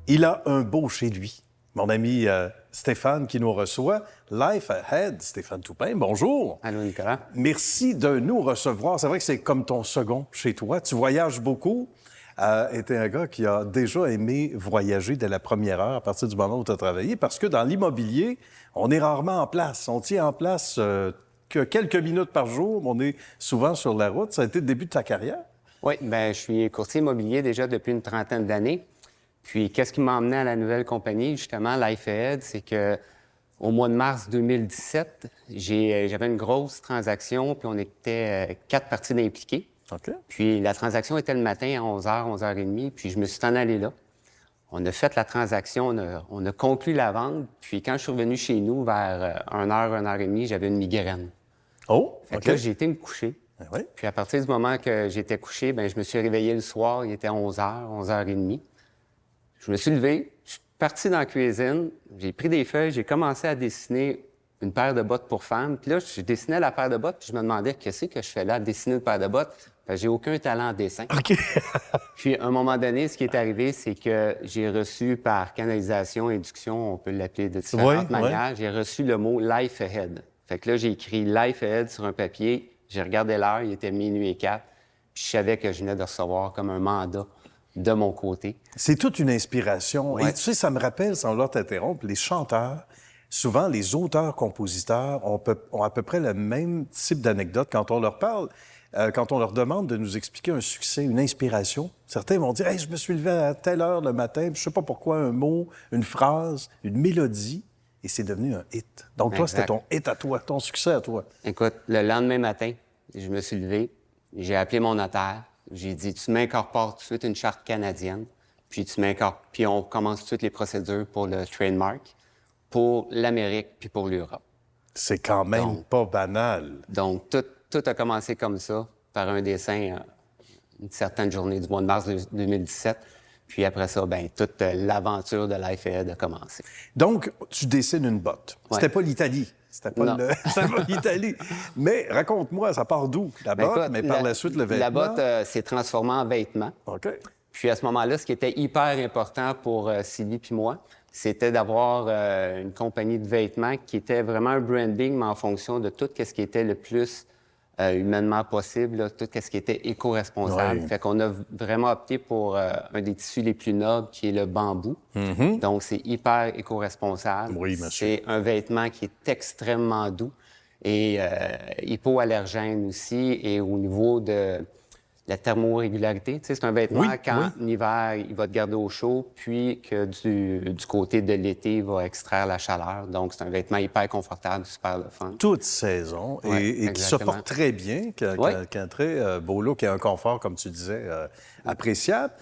Il a un beau chez lui. Mon ami Stéphane qui nous reçoit. Life Ahead, Stéphane Toupin, bonjour. Allô, Nicolas. Merci de nous recevoir. C'est vrai que c'est comme ton second chez toi. Tu voyages beaucoup. Et t'es un gars qui a déjà aimé voyager dès la première heure à partir du moment où tu as travaillé parce que dans l'immobilier, on est rarement en place. On tient en place que quelques minutes par jour. On est souvent sur la route. Ça a été le début de ta carrière? Oui, bien, je suis courtier immobilier déjà depuis une trentaine d'années. Puis, qu'est-ce qui m'a emmené à la nouvelle compagnie, justement, Life Ahead, c'est que au mois de mars 2017, j'avais une grosse transaction, puis on était 4 parties impliquées. OK. Puis, la transaction était le matin à 11h, 11h30, puis je me suis en allé là. On a fait la transaction, on a conclu la vente, puis quand je suis revenu chez nous vers 1h, 1h30, j'avais une migraine. Oh, Fait OK. que là, j'ai été me coucher. Ben oui. Puis à partir du moment que j'étais couché, bien, je me suis réveillé le soir, il était 11h, 11h30. Je me suis levé, je suis parti dans la cuisine, j'ai pris des feuilles, j'ai commencé à dessiner une paire de bottes pour femme. Puis là, je dessinais la paire de bottes, puis je me demandais qu'est-ce que je fais là, dessiner une paire de bottes. Parce que j'ai aucun talent en dessin. OK. Puis à un moment donné, ce qui est arrivé, c'est que j'ai reçu par canalisation, induction, on peut l'appeler de différentes manières, j'ai reçu le mot « Life Ahead ». Fait que là, j'ai écrit « Life Ahead » sur un papier. J'ai regardé l'heure, il était minuit et 4. Puis je savais que je venais de recevoir comme un mandat de mon côté. C'est toute une inspiration. Ouais. Et tu sais, ça me rappelle, sans vouloir t'interrompre, les chanteurs, souvent les auteurs-compositeurs ont à peu près le même type d'anecdote quand on leur parle. Quand on leur demande de nous expliquer un succès, une inspiration, certains vont dire « Hey, je me suis levé à telle heure le matin, puis je sais pas pourquoi, un mot, une phrase, une mélodie, et c'est devenu un hit. » Donc toi, c'était ton hit à toi, ton succès à toi. Écoute, le lendemain matin, je me suis levé, j'ai appelé mon notaire, j'ai dit « Tu m'incorpores tout de suite une charte canadienne, puis puis on commence tout de suite les procédures pour le trademark, pour l'Amérique puis pour l'Europe. » C'est quand même pas banal. Donc, tout a commencé comme ça, par un dessin une certaine journée du mois de mars 2017. Puis après ça, bien, toute l'aventure de Life Ahead a commencé. Donc, tu dessines une botte. Ouais. C'était pas l'Italie. C'était pas l'Italie. Mais raconte-moi, ça part d'où, la botte, écoute, mais par la suite, le vêtement? La botte s'est transformée en vêtement. OK. Puis à ce moment-là, ce qui était hyper important pour Sylvie puis moi, c'était d'avoir une compagnie de vêtements qui était vraiment un branding, mais en fonction de tout ce qui était le plus humainement possible, là, tout ce qui était éco-responsable. Oui. Fait qu'on a vraiment opté pour un des tissus les plus nobles, qui est le bambou. Donc, c'est hyper éco-responsable. Oui, monsieur. C'est un vêtement qui est extrêmement doux et hypoallergène aussi. Et au niveau de la thermorégularité, tu sais, c'est un vêtement qu'en hiver, il va te garder au chaud, puis que du côté de l'été, il va extraire la chaleur. Donc, c'est un vêtement hyper confortable, super le fun. Toute saison et qui se porte très bien, qui a un très beau look et un confort, comme tu disais, appréciable.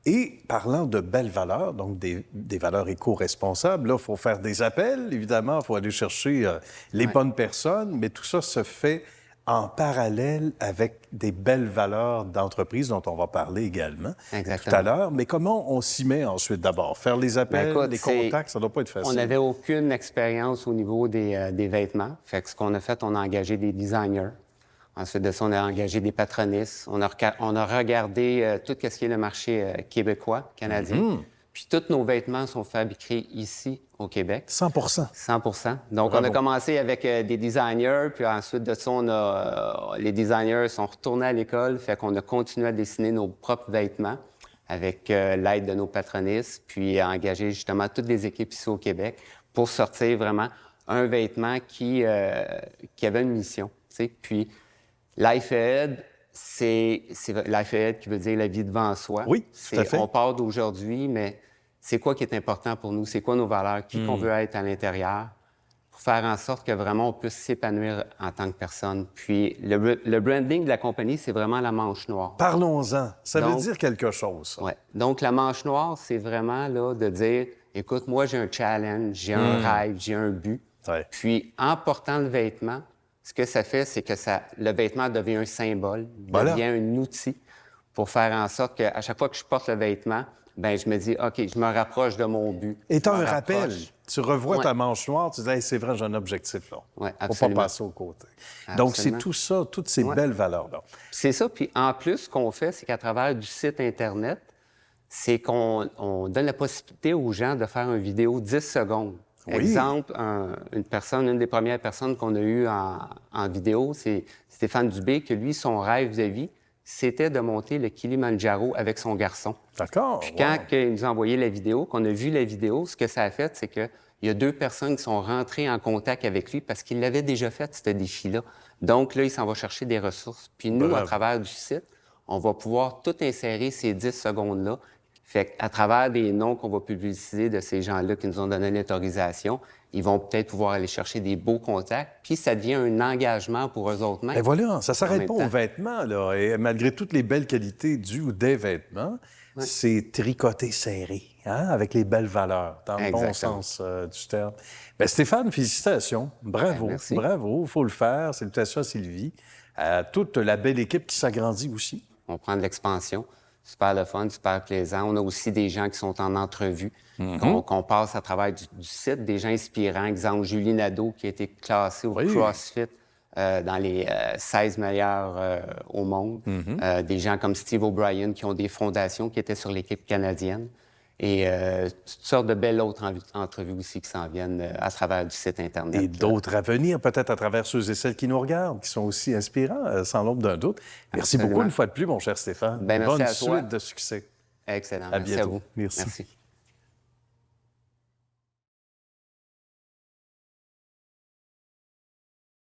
Et parlant de belles valeurs, donc des valeurs éco-responsables, là, il faut faire des appels, évidemment, il faut aller chercher les bonnes personnes, mais tout ça se fait en parallèle avec des belles valeurs d'entreprise dont on va parler également tout à l'heure. Mais comment on s'y met ensuite d'abord? Faire les appels, les contacts, ça ne doit pas être facile. On n'avait aucune expérience au niveau des vêtements. Fait que ce qu'on a fait, on a engagé des designers. Ensuite de ça, on a engagé des patronistes. On a regardé tout ce qui est le marché québécois, canadien. Puis tous nos vêtements sont fabriqués ici, au Québec. 100 100 Donc, on a commencé avec des designers, puis ensuite de ça, les designers sont retournés à l'école, fait qu'on a continué à dessiner nos propres vêtements avec l'aide de nos patronistes, puis à engager justement toutes les équipes ici au Québec pour sortir vraiment un vêtement qui avait une mission, tu sais. Puis, Life Ahead, c'est Life Ahead qui veut dire la vie devant soi. Oui, tout à fait. On part d'aujourd'hui, mais c'est quoi qui est important pour nous? C'est quoi nos valeurs? Qui qu'on veut être à l'intérieur? Pour faire en sorte que vraiment on puisse s'épanouir en tant que personne. Puis le branding de la compagnie, c'est vraiment la manche noire. Parlons-en. Ça veut dire quelque chose. Oui. Donc, la manche noire, c'est vraiment là de dire, écoute, moi, j'ai un challenge, j'ai un rêve, j'ai un but. Ouais. Puis, en portant le vêtement, ce que ça fait, c'est que le vêtement devient un symbole, devient un outil pour faire en sorte qu'à chaque fois que je porte le vêtement, bien, je me dis, OK, je me rapproche de mon but. Et tu as un rappel. Tu revois ta manche noire, tu dis, hey, c'est vrai, j'ai un objectif là. Oui, Il ne faut pas passer au côté. Absolument. Donc, c'est tout ça, toutes ces belles valeurs-là. C'est ça. Puis en plus, ce qu'on fait, c'est qu'à travers du site Internet, c'est qu'on donne la possibilité aux gens de faire une vidéo 10 secondes. Oui. Exemple, une des premières personnes qu'on a eues en vidéo, c'est Stéphane Dubé, que lui, son rêve de vie, c'était de monter le Kilimandjaro avec son garçon. D'accord. Puis quand il nous a envoyé la vidéo, qu'on a vu la vidéo, ce que ça a fait, c'est qu'il y a 2 personnes qui sont rentrées en contact avec lui parce qu'il l'avait déjà fait, ce défi-là. Donc là, il s'en va chercher des ressources. Puis nous, à travers du site, on va pouvoir tout insérer ces 10 secondes-là. Fait qu'à travers des noms qu'on va publiciser de ces gens-là qui nous ont donné l'autorisation, ils vont peut-être pouvoir aller chercher des beaux contacts, puis ça devient un engagement pour eux autres mêmes. Et voilà, ça ne s'arrête pas aux vêtements, là. Et malgré toutes les belles qualités du ou des vêtements, c'est tricoté serré, hein, avec les belles valeurs, dans le bon sens du terme. Bien, Stéphane, félicitations. Bravo, bravo, il faut le faire. Salutations à Sylvie, à toute la belle équipe qui s'agrandit aussi. On prend de l'expansion. Super le fun, super plaisant. On a aussi des gens qui sont en entrevue, qu'on passe à travers du site, des gens inspirants. Exemple, Julie Nadeau, qui a été classée au CrossFit dans les 16 meilleurs au monde. Des gens comme Steve O'Brien, qui ont des fondations, qui étaient sur l'équipe canadienne. Et toutes sortes de belles autres entrevues aussi qui s'en viennent à travers du site Internet. Et d'autres à venir, peut-être à travers ceux et celles qui nous regardent, qui sont aussi inspirants, sans l'ombre d'un doute. Merci beaucoup une fois de plus, mon cher Stéphane. Bien, merci Bonne à toi. suite de succès. Excellent. À merci bientôt. à vous. Merci.